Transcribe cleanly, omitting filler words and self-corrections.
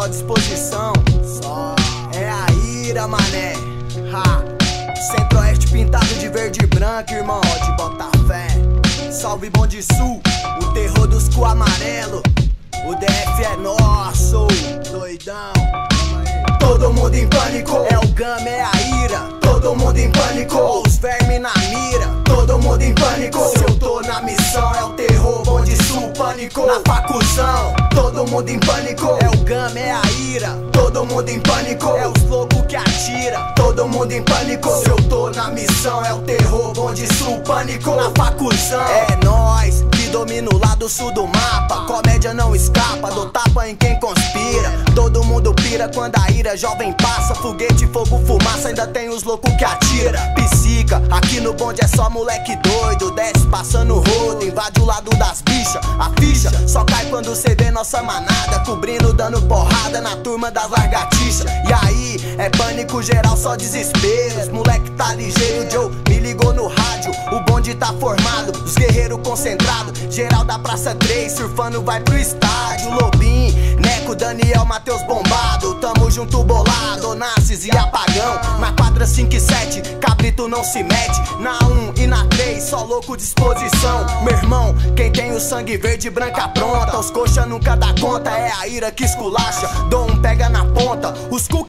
só disposição. É a ira, mané. Centro-Oeste pintado de verde e branco, irmão, de Botafé. Salve Bonde Sul, o terror dos cu amarelo. O DF é nosso, doidão. Todo mundo em pânico, é o Gama, é a ira. Todo mundo em pânico, os vermes na mira. Todo mundo em pânico, se eu tô na missão é o terror, Bonde Sul, pânico. Na facuzão, todo mundo em pânico, é o Gama, é a ira. Todo mundo em pânico, é os loucos que atira. Todo mundo em pânico, se eu tô na missão é o terror, Bonde Sul, pânico. Na facuzão, é nós que domina o lado sul do mapa. Comédia não escapa, dou tapa em quem conspira. Todo mundo pira quando a ira jovem passa. Foguete, fogo, fumaça, ainda tem os loucos que atira. Psica, aqui no bonde é só moleque doido. Desce passando rodo, invade o lado das bichas. A ficha só cai quando cê vê nossa manada cobrindo, dando porrada na turma das largatixa. E aí, é pânico geral, só desespero. Os moleque tá ligeiro, Joe me ligou no rádio. O bonde tá formado, os guerreiros concentrados. Geral da Praça 3, surfando vai pro estádio. Lobinho, Neco, Daniel, Matheus bombado. Tamo junto bolado, Onassis e Apagão. Na quadra 5 e 7, cabrito não se mete. Na 1 e na 3, só louco disposição. Meu irmão, quem tem o sangue verde e branca pronta. Os coxa nunca dá conta, é a ira que esculacha. Dom pega na ponta, os cu